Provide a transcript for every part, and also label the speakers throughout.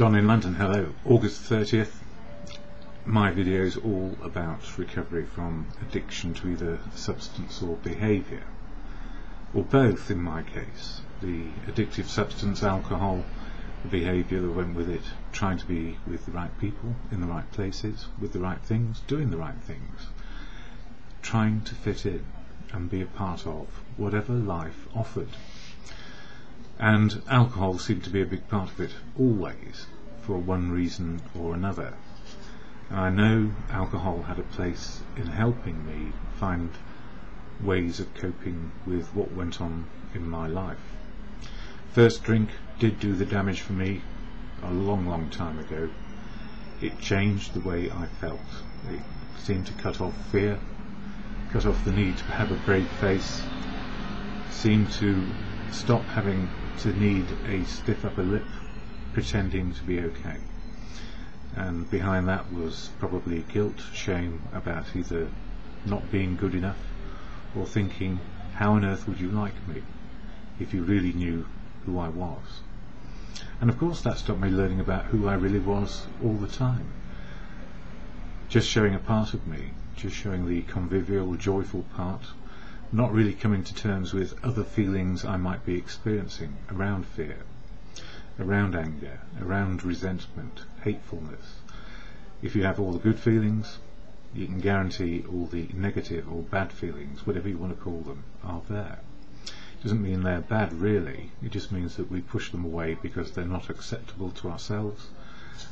Speaker 1: Don in London, hello. August 30th. My video is all about recovery from addiction to either substance or behaviour, or both in my case. The addictive substance, alcohol, the behaviour that went with it, trying to be with the right people, in the right places, with the right things, doing the right things, trying to fit in and be a part of whatever life offered. And alcohol seemed to be a big part of it, always, for one reason or another. And I know alcohol had a place in helping me find ways of coping with what went on in my life. First drink did do the damage for me a long time ago. It changed the way I felt. It seemed to cut off fear, cut off the need to have a brave face, seemed to stop having to need a stiff upper lip pretending to be okay. And behind that was probably guilt, shame about either not being good enough or thinking, how on earth would you like me if you really knew who I was? And of course that stopped me learning about who I really was all the time. Just showing a part of me, just showing the convivial, joyful part, not really coming to terms with other feelings I might be experiencing around fear, around anger, around resentment, hatefulness. If you have all the good feelings, you can guarantee all the negative or bad feelings, whatever you want to call them, are there. It doesn't mean they're bad really, it just means that we push them away because they're not acceptable to ourselves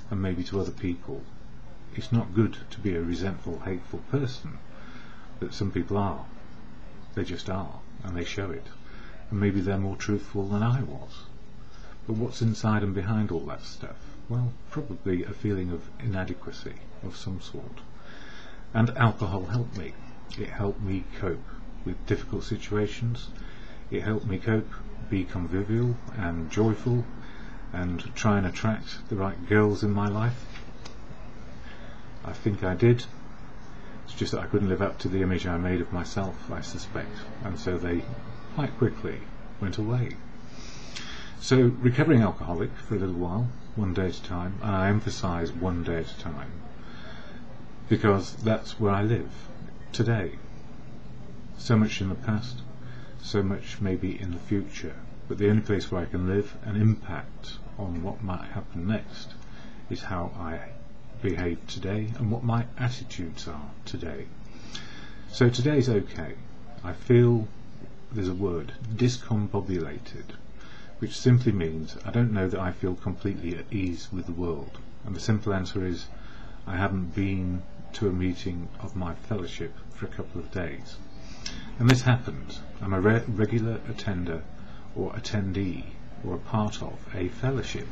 Speaker 1: and maybe to other people. It's not good to be a resentful, hateful person, but some people are. They just are, and they show it. And maybe they're more truthful than I was. But what's inside and behind all that stuff? Well, probably a feeling of inadequacy of some sort. And alcohol helped me. It helped me cope with difficult situations. It helped me cope, be convivial and joyful, and try and attract the right girls in my life. I think I did. It's just that I couldn't live up to the image I made of myself, I suspect, and so they quite quickly went away. So, recovering alcoholic for a little while, one day at a time, and I emphasise one day at a time, because that's where I live, today. So much in the past, so much maybe in the future, but the only place where I can live and impact on what might happen next is how I behave today and what my attitudes are today. So today's okay. I feel, there's a word, discombobulated, which simply means I don't know that I feel completely at ease with the world. And the simple answer is I haven't been to a meeting of my fellowship for a couple of days. And this happens. I'm a regular attender or attendee or a part of a fellowship.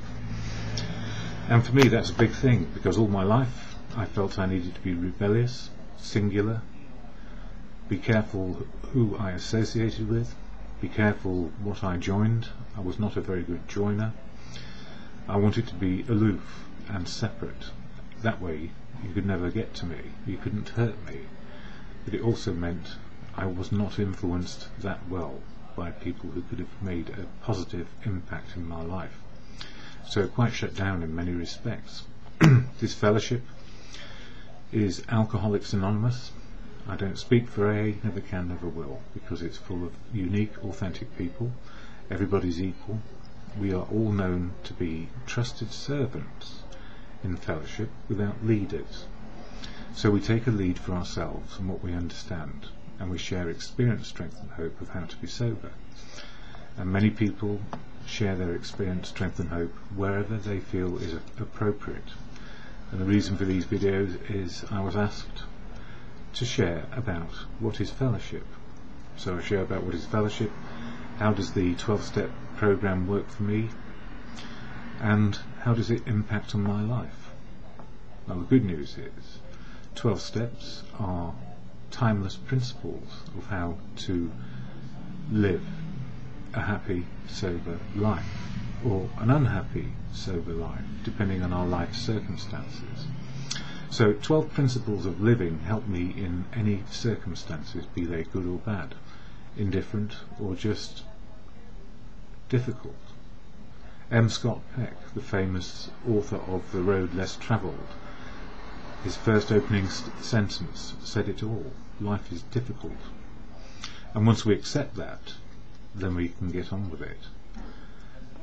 Speaker 1: And for me that's a big thing, because all my life I felt I needed to be rebellious, singular, be careful who I associated with, be careful what I joined. I was not a very good joiner. I wanted to be aloof and separate. That way you could never get to me, you couldn't hurt me. But it also meant I was not influenced that well by people who could have made a positive impact in my life. So quite shut down in many respects. This fellowship is Alcoholics Anonymous. I don't speak for AA, never can, never will, because it's full of unique, authentic people. Everybody's equal. We are all known to be trusted servants in fellowship without leaders. So we take a lead for ourselves and what we understand, and we share experience, strength and hope of how to be sober. And many people share their experience, strength and hope wherever they feel is appropriate. And the reason for these videos is I was asked to share about what is fellowship. So I share about what is fellowship, how does the 12-step program work for me, and how does it impact on my life. Now the good news is 12 steps are timeless principles of how to live a happy, sober life, or an unhappy, sober life, depending on our life circumstances. So 12 principles of living help me in any circumstances, be they good or bad, indifferent or just difficult. Scott Peck, the famous author of The Road Less Travelled, his first opening sentence said it all. Life is difficult. And once we accept that, then we can get on with it.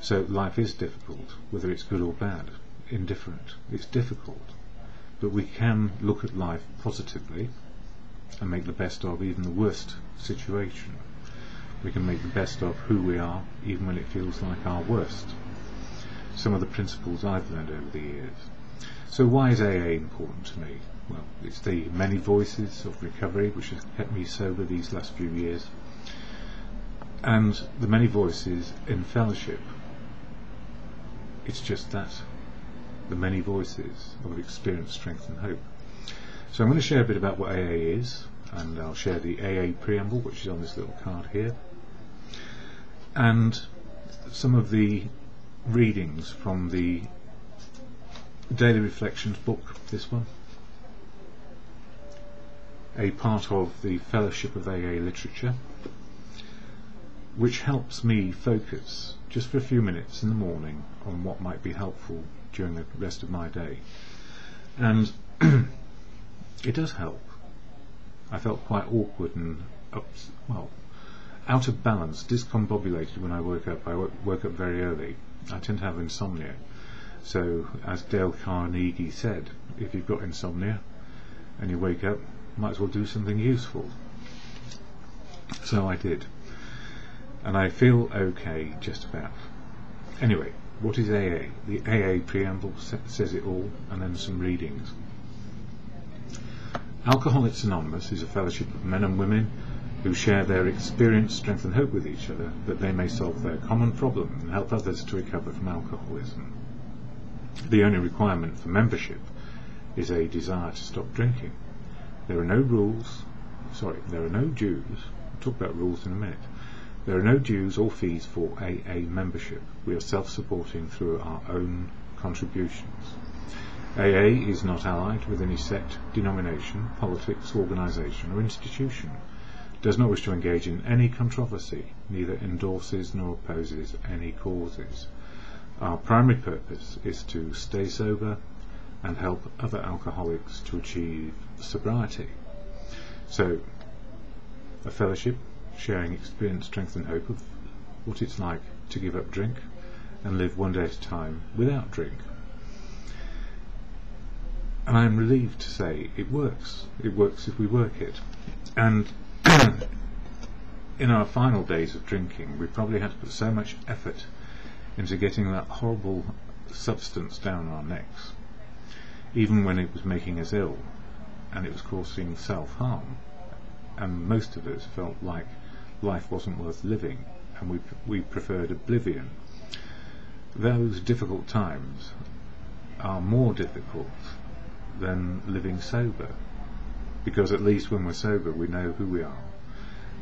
Speaker 1: So life is difficult, whether it's good or bad, indifferent. It's difficult. But we can look at life positively and make the best of even the worst situation. We can make the best of who we are, even when it feels like our worst. Some of the principles I've learned over the years. So why is AA important to me? Well, it's the many voices of recovery which has kept me sober these last few years, and the many voices in fellowship. It's just that, the many voices of experience, strength and hope. So I'm going to share a bit about what AA is, and I'll share the AA preamble, which is on this little card here, and some of the readings from the Daily Reflections book, this one, a part of the Fellowship of AA literature, which helps me focus just for a few minutes in the morning on what might be helpful during the rest of my day. And it does help. I felt quite awkward and out of balance, discombobulated when I woke up. I woke up very early. I tend to have insomnia. So, as Dale Carnegie said, if you've got insomnia and you wake up, might as well do something useful. So I did. And I feel okay, just about. Anyway, what is AA? The AA preamble says it all, and then some readings. Alcoholics Anonymous is a fellowship of men and women who share their experience, strength and hope with each other, that they may solve their common problem and help others to recover from alcoholism. The only requirement for membership is a desire to stop drinking. There are no dues. I'll talk about rules in a minute. There are no dues or fees for AA membership. We are self-supporting through our own contributions. AA is not allied with any sect, denomination, politics, organisation or institution, does not wish to engage in any controversy, neither endorses nor opposes any causes. Our primary purpose is to stay sober and help other alcoholics to achieve sobriety. So, a fellowship sharing experience, strength and hope of what it's like to give up drink and live one day at a time without drink. And I'm relieved to say it works. It works if we work it. And in our final days of drinking, we probably had to put so much effort into getting that horrible substance down our necks, even when it was making us ill and it was causing self-harm, and most of us felt like life wasn't worth living and we preferred oblivion. Those difficult times are more difficult than living sober, because at least when we're sober we know who we are,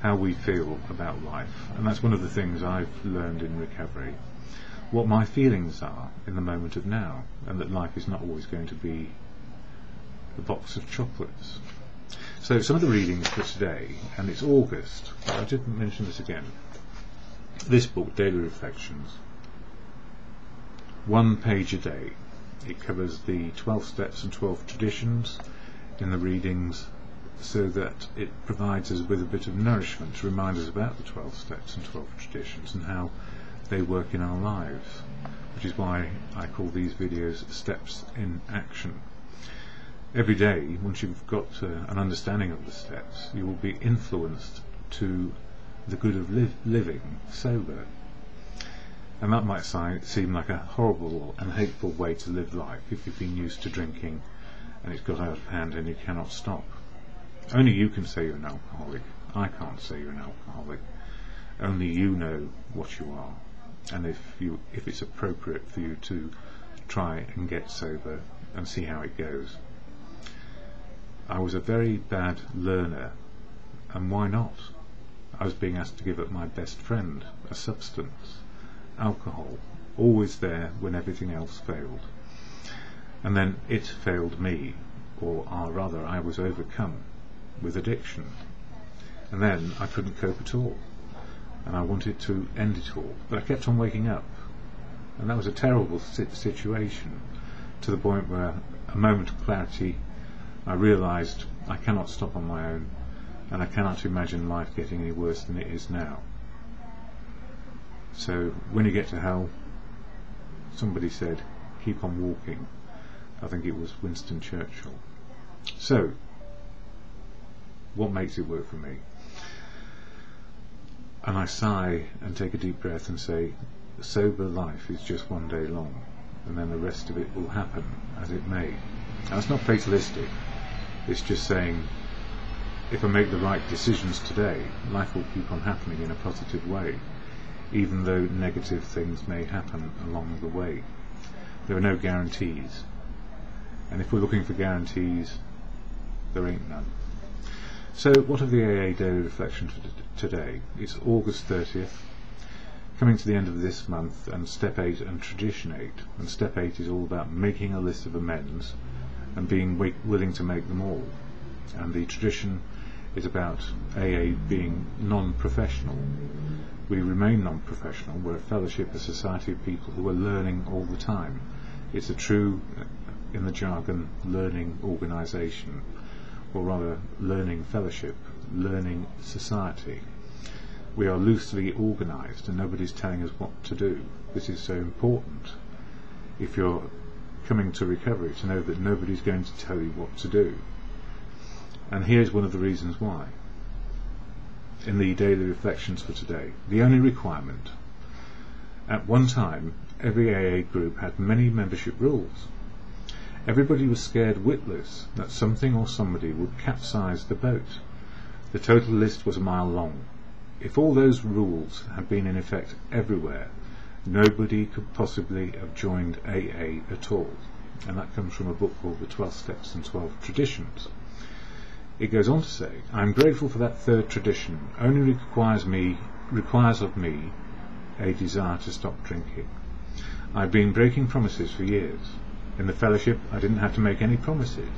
Speaker 1: how we feel about life, and that's one of the things I've learned in recovery, what my feelings are in the moment of now, and that life is not always going to be a box of chocolates. So some of the readings for today, and it's August, I didn't mention this again, this book, Daily Reflections, 1 page a day. It covers the 12 steps and 12 traditions in the readings, so that it provides us with a bit of nourishment to remind us about the 12 steps and 12 traditions and how they work in our lives, which is why I call these videos Steps in Action. Every day, once you've got an understanding of the steps, you will be influenced to the good of living sober. And that might seem like a horrible and hateful way to live life if you've been used to drinking and it's got out of hand and you cannot stop. Only you can say you're an alcoholic. I can't say you're an alcoholic. Only you know what you are, and if it's appropriate for you to try and get sober and see how it goes. I was a very bad learner, and why not? I was being asked to give up my best friend, a substance, alcohol, always there when everything else failed. And then it failed me, or rather I was overcome with addiction, and then I couldn't cope at all, and I wanted to end it all, but I kept on waking up And that was a terrible situation, to the point where, a moment of clarity, I realised I cannot stop on my own, and I cannot imagine life getting any worse than it is now. So when you get to hell, somebody said, keep on walking. I think it was Winston Churchill. So, what makes it work for me? And I sigh and take a deep breath and say, sober life is just one day long, and then the rest of it will happen as it may. Now, it's not fatalistic, it's just saying, if I make the right decisions today, life will keep on happening in a positive way, even though negative things may happen along the way. There are no guarantees, and if we're looking for guarantees, there ain't none. So what of the AA Daily Reflection for today? It's August 30th, coming to the end of this month, and Step 8 and Tradition 8. And Step 8 is all about making a list of amends and being willing to make them all. And the tradition is about AA being non-professional. We remain non-professional. We're a fellowship, a society of people who are learning all the time. It's a true, in the jargon, learning organisation, or rather learning fellowship, learning society. We are loosely organised and nobody's telling us what to do. This is so important, if you're coming to recovery, to know that nobody's going to tell you what to do. And here's one of the reasons why. In the daily reflections for today, the only requirement: at one time every AA group had many membership rules. Everybody was scared witless that something or somebody would capsize the boat. The total list was a mile long. If all those rules had been in effect everywhere, nobody could possibly have joined AA at all. And that comes from a book called The 12 Steps and 12 Traditions. It goes on to say, I am grateful for that third tradition, only requires of me a desire to stop drinking. I've been breaking promises for years. In the fellowship, I didn't have to make any promises.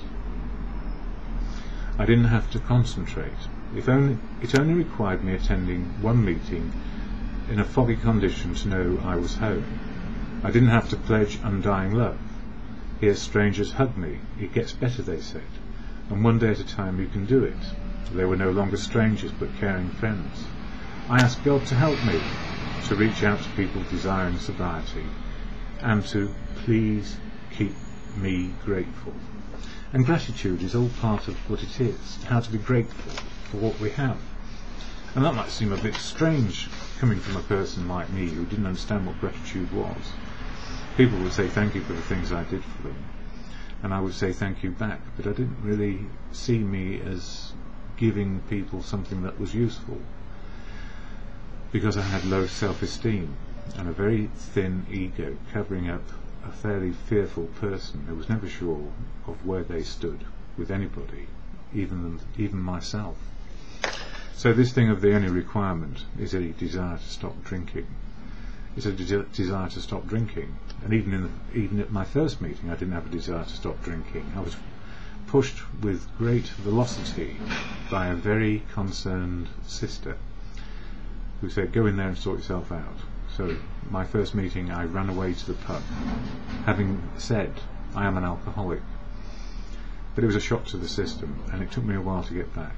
Speaker 1: I didn't have to concentrate. It only required me attending one meeting in a foggy condition to know I was home. I didn't have to pledge undying love. Here strangers hugged me. It gets better, they said, and one day at a time you can do it. They were no longer strangers but caring friends. I asked God to help me to reach out to people desiring sobriety, and to please keep me grateful. And gratitude is all part of what it is, how to be grateful for what we have. And that might seem a bit strange coming from a person like me who didn't understand what gratitude was. People would say thank you for the things I did for them, and I would say thank you back, but I didn't really see me as giving people something that was useful, because I had low self-esteem and a very thin ego covering up a fairly fearful person who was never sure of where they stood with anybody, even myself. So this thing of the only requirement is a desire to stop drinking. It's a desire to stop drinking. And even at my first meeting, I didn't have a desire to stop drinking. I was pushed with great velocity by a very concerned sister who said, go in there and sort yourself out. So my first meeting, I ran away to the pub, having said I am an alcoholic. But it was a shock to the system, and it took me a while to get back.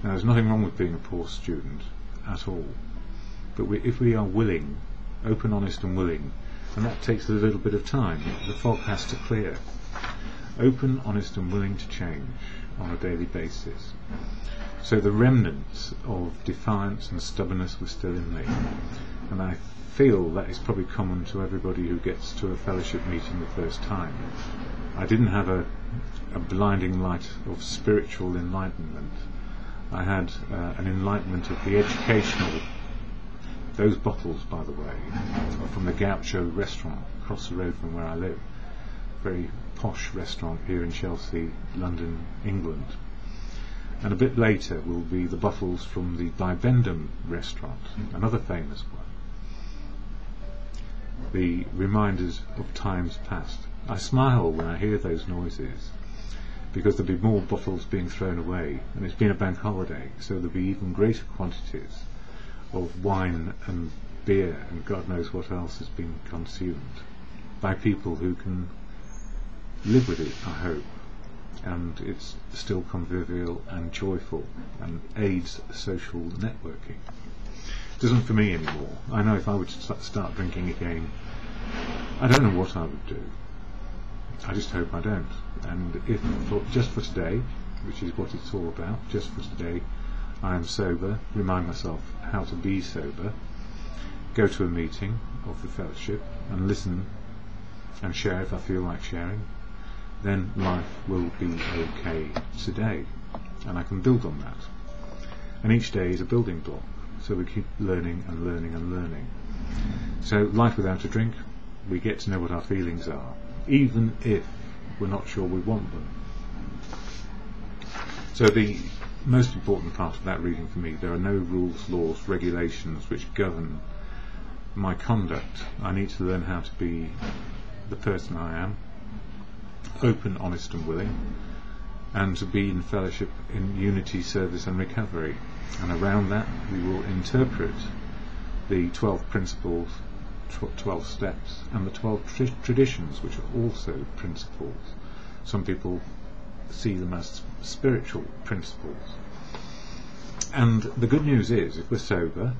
Speaker 1: Now, there's nothing wrong with being a poor student at all, but if we are willing, open, honest and willing, and that takes a little bit of time, the fog has to clear. Open, honest and willing to change on a daily basis. So the remnants of defiance and stubbornness were still in me, and I feel that is probably common to everybody who gets to a fellowship meeting the first time. I didn't have a blinding light of spiritual enlightenment. I had an enlightenment of the educational. Those bottles, by the way, are from the Gaucho restaurant across the road from where I live. Very posh restaurant here in Chelsea, London, England. And a bit later will be the bottles from the Bibendum restaurant, another famous one. The reminders of times past. I smile when I hear those noises, because there'll be more bottles being thrown away, and it's been a bank holiday, so there'll be even greater quantities of wine and beer and God knows what else has been consumed by people who can live with it, I hope, and it's still convivial and joyful and aids social networking. It doesn't for me anymore. I know if I were to start drinking again, I don't know what I would do. I just hope I don't. And if just for today, which is what it's all about, just for today, I am sober, remind myself how to be sober, go to a meeting of the fellowship and listen and share if I feel like sharing, then life will be okay today, and I can build on that. And each day is a building block, so we keep learning and learning and learning. So life without a drink, we get to know what our feelings are, even if we're not sure we want them. So the most important part of that reading for me, there are no rules, laws, regulations which govern my conduct. I need to learn how to be the person I am, open, honest and willing, and to be in fellowship in unity, service and recovery. And around that we will interpret the 12 principles, 12 steps and the 12 traditions, which are also principles. Some people see them as spiritual principles. And the good news is, if we're sober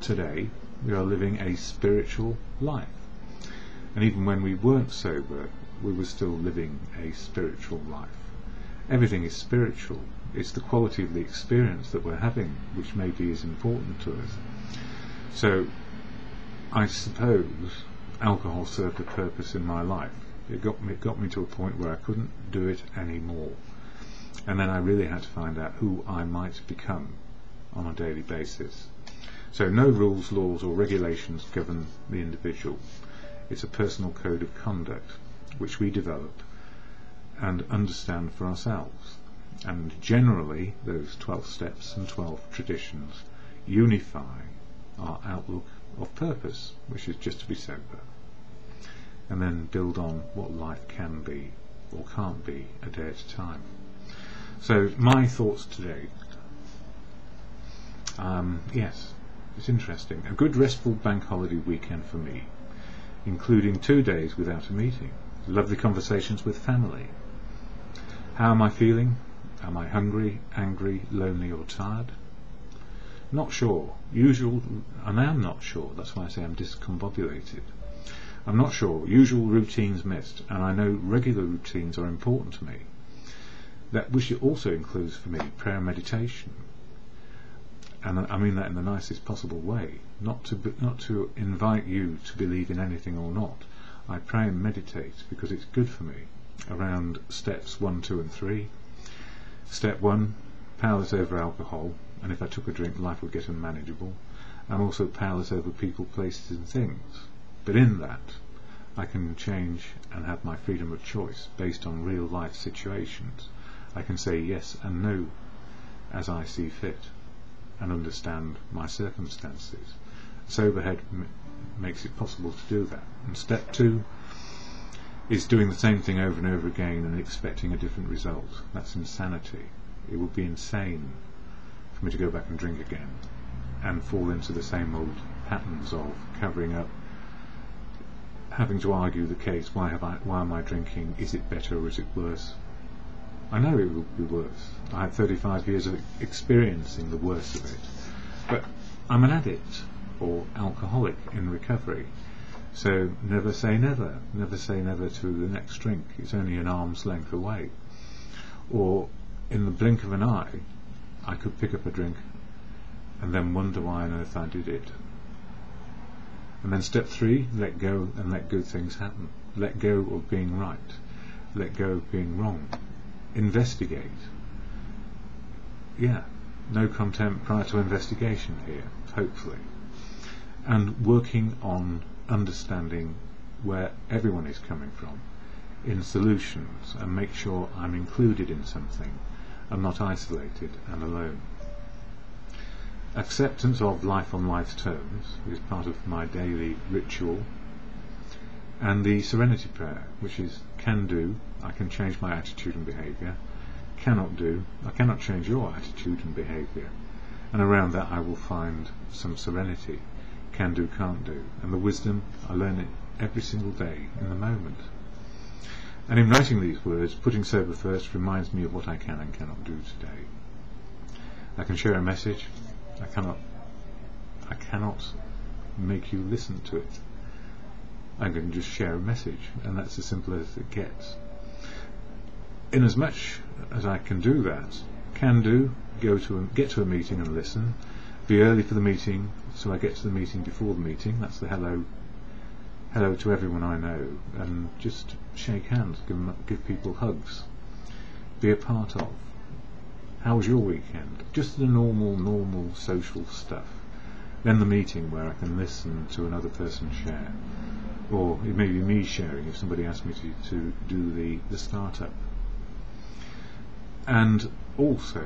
Speaker 1: today, we are living a spiritual life. And even when we weren't sober, we were still living a spiritual life. Everything is spiritual. It's the quality of the experience that we're having which maybe is important to us. So I suppose alcohol served a purpose in my life. It got me to a point where I couldn't do it anymore. And then I really had to find out who I might become on a daily basis. So no rules, laws or regulations govern the individual. It's a personal code of conduct which we develop and understand for ourselves. And generally those 12 steps and 12 traditions unify our outlook of purpose, which is just to be sober, and then build on what life can be or can't be a day at a time. So my thoughts today, yes, it's interesting. A good restful bank holiday weekend for me, including 2 days without a meeting. Lovely conversations with family. How am I feeling? Am I hungry, angry, lonely or tired? Not sure. And I am not sure. That's why I say I'm discombobulated. I'm not sure. Usual routines missed, and I know regular routines are important to me. That which it also includes for me prayer and meditation, and I mean that in the nicest possible way. Not to invite you to believe in anything or not. I pray and meditate because it's good for me. Around steps 1, 2 and 3. Step 1, powerless over alcohol, and if I took a drink life would get unmanageable. I'm also powerless over people, places and things, but in that I can change and have my freedom of choice based on real life situations. I can say yes and no as I see fit and understand my circumstances. Sober head makes it possible to do that. And step 2 is doing the same thing over and over again and expecting a different result. That's insanity. It would be insane for me to go back and drink again and fall into the same old patterns of covering up, having to argue the case. Why am I drinking? Is it better or is it worse? I know it will be worse. I had 35 years of experiencing the worst of it. But I'm an addict or alcoholic in recovery. So never say never. Never say never to the next drink. It's only an arm's length away. Or in the blink of an eye, I could pick up a drink and then wonder why on earth I did it. And then step 3, let go and let good things happen. Let go of being right. Let go of being wrong. Investigate. Yeah, no contempt prior to investigation here, hopefully. And working on understanding where everyone is coming from in solutions and make sure I'm included in something. I'm not isolated and alone. Acceptance of life on life's terms is part of my daily ritual, and the serenity prayer, which is can do, I can change my attitude and behaviour, cannot do, I cannot change your attitude and behaviour, and around that I will find some serenity. can do, can't do, and the wisdom, I learn it every single day in the moment. And in writing these words, putting sober first reminds me of what I can and cannot do today. I can share a message. I cannot make you listen to it. I'm going to just share a message, and that's as simple as it gets. In as much as I can do that, get to a meeting and listen, be early for the meeting, so I get to the meeting before the meeting. That's the hello to everyone I know, and just shake hands, give people hugs, be a part of. How was your weekend? Just the normal social stuff. Then the meeting where I can listen to another person share, or it may be me sharing if somebody asks me to do the startup. And also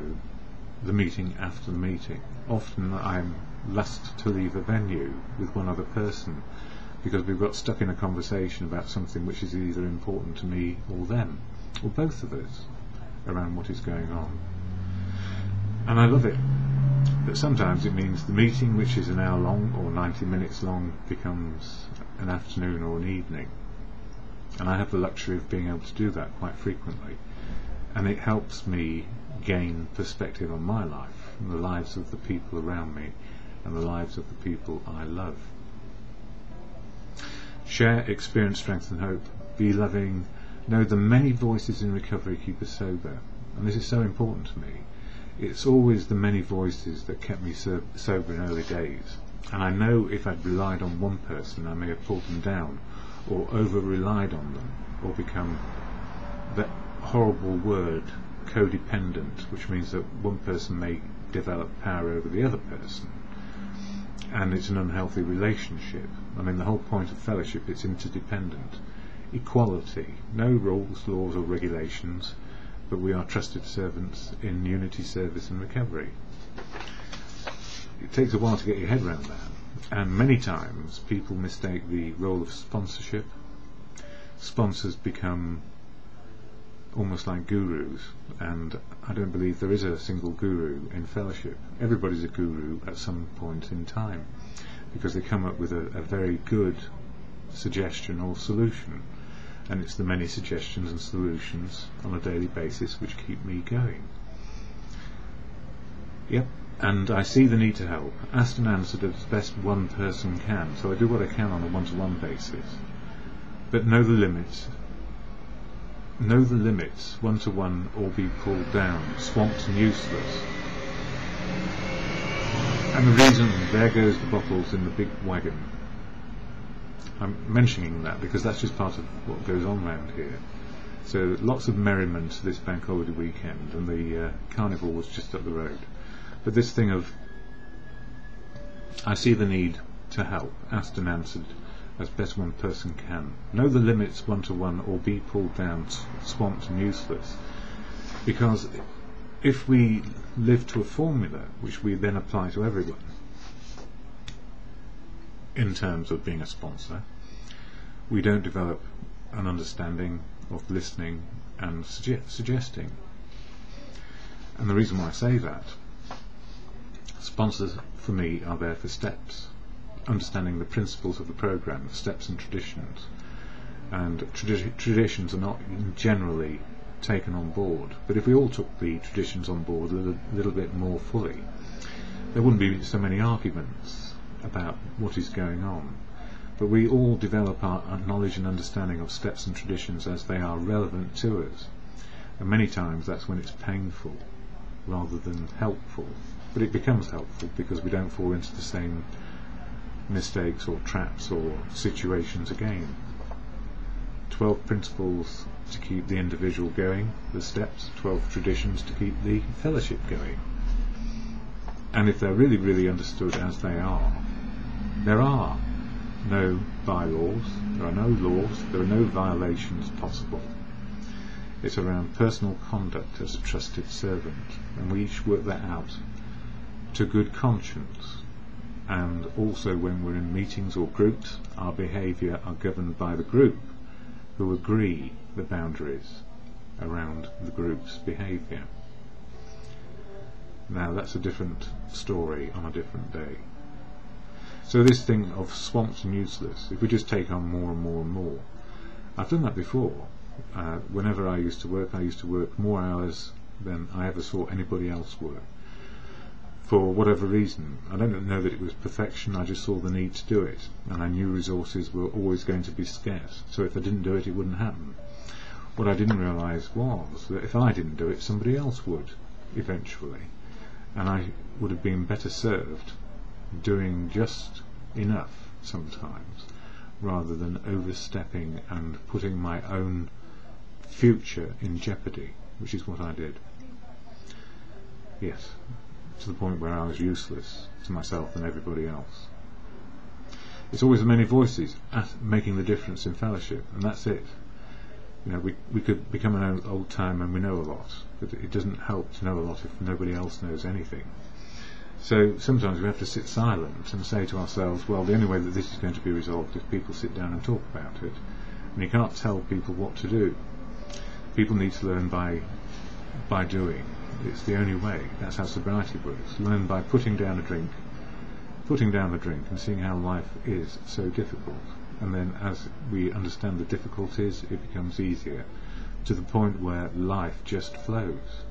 Speaker 1: the meeting after the meeting. Often I'm last to leave a venue with one other person because we've got stuck in a conversation about something which is either important to me or them, or both of us, around what is going on. And I love it. But sometimes it means the meeting, which is an hour long or 90 minutes long, becomes an afternoon or an evening. And I have the luxury of being able to do that quite frequently. And it helps me gain perspective on my life, and the lives of the people around me, and the lives of the people I love. Share, experience, strength and hope. Be loving. Know the many voices in recovery keep us sober. And this is so important to me. It's always the many voices that kept me sober in early days. And I know if I'd relied on one person, I may have pulled them down, or over-relied on them, or become that horrible word, codependent, which means that one person may develop power over the other person. And it's an unhealthy relationship. I mean, the whole point of fellowship, it's interdependent. Equality, no rules, laws or regulations, but we are trusted servants in unity, service and recovery. It takes a while to get your head around that, and many times people mistake the role of sponsorship. Sponsors become almost like gurus, and I don't believe there is a single guru in fellowship. Everybody's a guru at some point in time, because they come up with a very good suggestion or solution, and it's the many suggestions and solutions on a daily basis which keep me going. Yep, and I see the need to help, asked and answered as best one person can, so I do what I can on a one-to-one basis, but know the limits. Know the limits, one-to-one, or be pulled down, swamped and useless. And the reason, there goes the bottles in the big wagon. I'm mentioning that because that's just part of what goes on around here. So lots of merriment this bank holiday weekend, and the carnival was just up the road. But this thing of, I see the need to help, asked and answered as best one person can. Know the limits, one-to-one, or be pulled down, swamped and useless. Because if we live to a formula which we then apply to everyone in terms of being a sponsor, we don't develop an understanding of listening and suggesting. And the reason why I say that, sponsors for me are there for steps, understanding the principles of the program, the steps and traditions. And traditions are not generally taken on board, but if we all took the traditions on board a little bit more fully, there wouldn't be so many arguments about what is going on. But we all develop our knowledge and understanding of steps and traditions as they are relevant to us, and many times that's when it's painful rather than helpful. But it becomes helpful because we don't fall into the same mistakes or traps or situations again. 12 principles to keep the individual going, the steps, 12 traditions to keep the fellowship going. And if they're really understood as they are, there are no bylaws, there are no laws, there are no violations possible. It's around personal conduct as a trusted servant, and we each work that out to good conscience. And also when we're in meetings or groups, our behaviour are governed by the group, who agree the boundaries around the group's behaviour. Now that's a different story on a different day. So this thing of swamped and useless, if we just take on more and more and more. I've done that before. Whenever I used to work more hours than I ever saw anybody else work. For whatever reason. I don't know that it was perfection, I just saw the need to do it. And I knew resources were always going to be scarce. So if I didn't do it, it wouldn't happen. What I didn't realise was that if I didn't do it, somebody else would, eventually. And I would have been better served doing just enough sometimes, rather than overstepping and putting my own future in jeopardy, which is what I did. Yes, to the point where I was useless to myself and everybody else. It's always the many voices at making the difference in fellowship, and that's it. You know, we could become an old time and we know a lot, but it doesn't help to know a lot if nobody else knows anything. So sometimes we have to sit silent and say to ourselves, well, the only way that this is going to be resolved is if people sit down and talk about it. And you can't tell people what to do. People need to learn by doing. It's the only way. That's how sobriety works. Learn by putting down the drink and seeing how life is so difficult. And then as we understand the difficulties, it becomes easier, to the point where life just flows.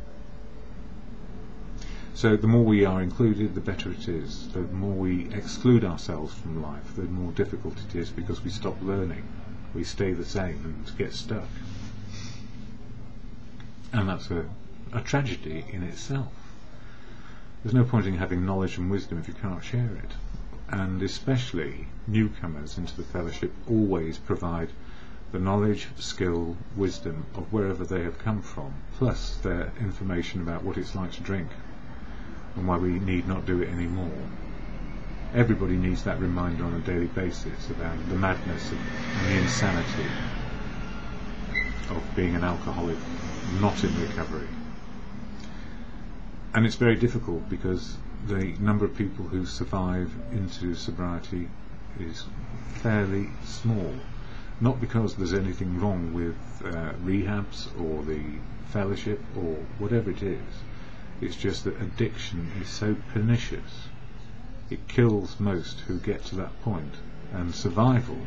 Speaker 1: So the more we are included, the better it is. The more we exclude ourselves from life, the more difficult it is, because we stop learning. We stay the same and get stuck. And that's a tragedy in itself. There's no point in having knowledge and wisdom if you can't share it. And especially newcomers into the fellowship always provide the knowledge, skill, wisdom of wherever they have come from, plus their information about what it's like to drink and why we need not do it anymore. Everybody needs that reminder on a daily basis about the madness and the insanity of being an alcoholic not in recovery. And it's very difficult because the number of people who survive into sobriety is fairly small. Not because there's anything wrong with rehabs or the fellowship or whatever it is. It's just that addiction is so pernicious. It kills most who get to that point, and survival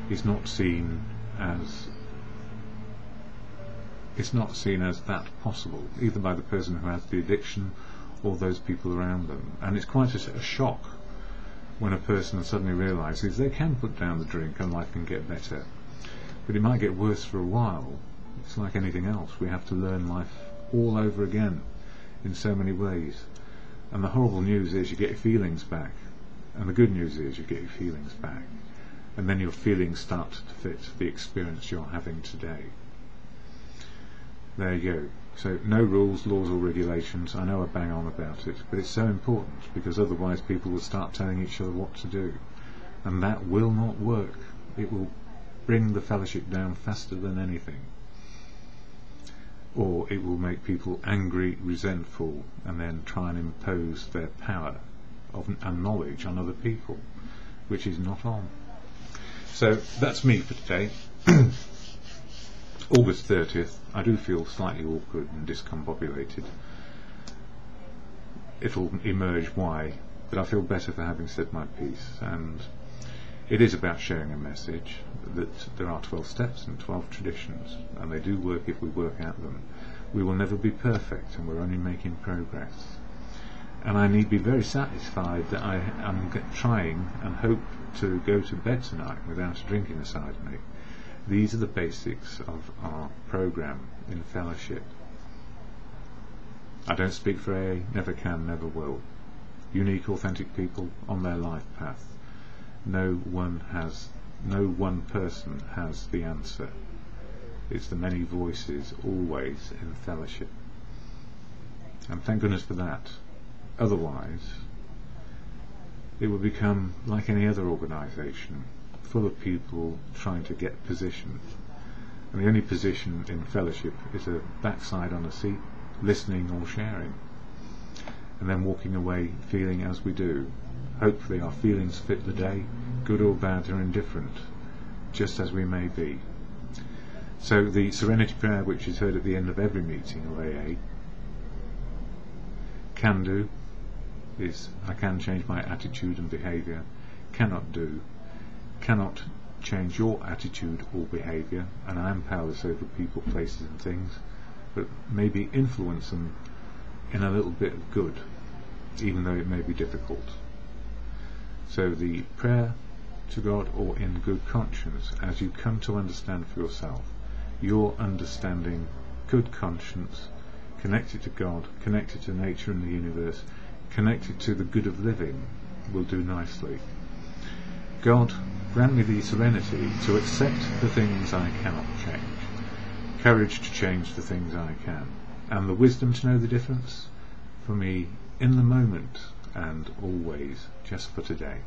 Speaker 1: is not seen as that possible, either by the person who has the addiction or those people around them. And it's quite a shock when a person suddenly realises they can put down the drink and life can get better, but it might get worse for a while. It's like anything else, we have to learn life all over again in so many ways. And the horrible news is you get your feelings back, and the good news is you get your feelings back, and then your feelings start to fit the experience you're having today. There you go. So no rules, laws or regulations. I know I bang on about it, but it's so important, because otherwise people will start telling each other what to do, and that will not work. It will bring the fellowship down faster than anything, or it will make people angry, resentful, and then try and impose their power and knowledge on other people, which is not on. So that's me for today. August 30th, I do feel slightly awkward and discombobulated. It'll emerge why, but I feel better for having said my piece. And it is about sharing a message that there are 12 steps and 12 traditions, and they do work if we work at them. We will never be perfect, and we're only making progress. And I need be very satisfied that I am trying and hope to go to bed tonight without a drink inside me. These are the basics of our program in fellowship. I don't speak for AA, never can, never will. Unique, authentic people on their life path. No one person has the answer. It's the many voices always in fellowship. And thank goodness for that. Otherwise, it would become like any other organisation, full of people trying to get position. And the only position in fellowship is a backside on a seat, listening or sharing, and then walking away feeling as we do. Hopefully our feelings fit the day, good or bad or indifferent, just as we may be. So the Serenity Prayer, which is heard at the end of every meeting of AA, can do, is I can change my attitude and behaviour, cannot change your attitude or behaviour, and I am powerless over people, places and things, but maybe influence them in a little bit of good, even though it may be difficult. So the prayer to God, or in good conscience, as you come to understand for yourself, your understanding, good conscience, connected to God, connected to nature and the universe, connected to the good of living, will do nicely. God, grant me the serenity to accept the things I cannot change, courage to change the things I can, and the wisdom to know the difference for me in the moment and always, just for today.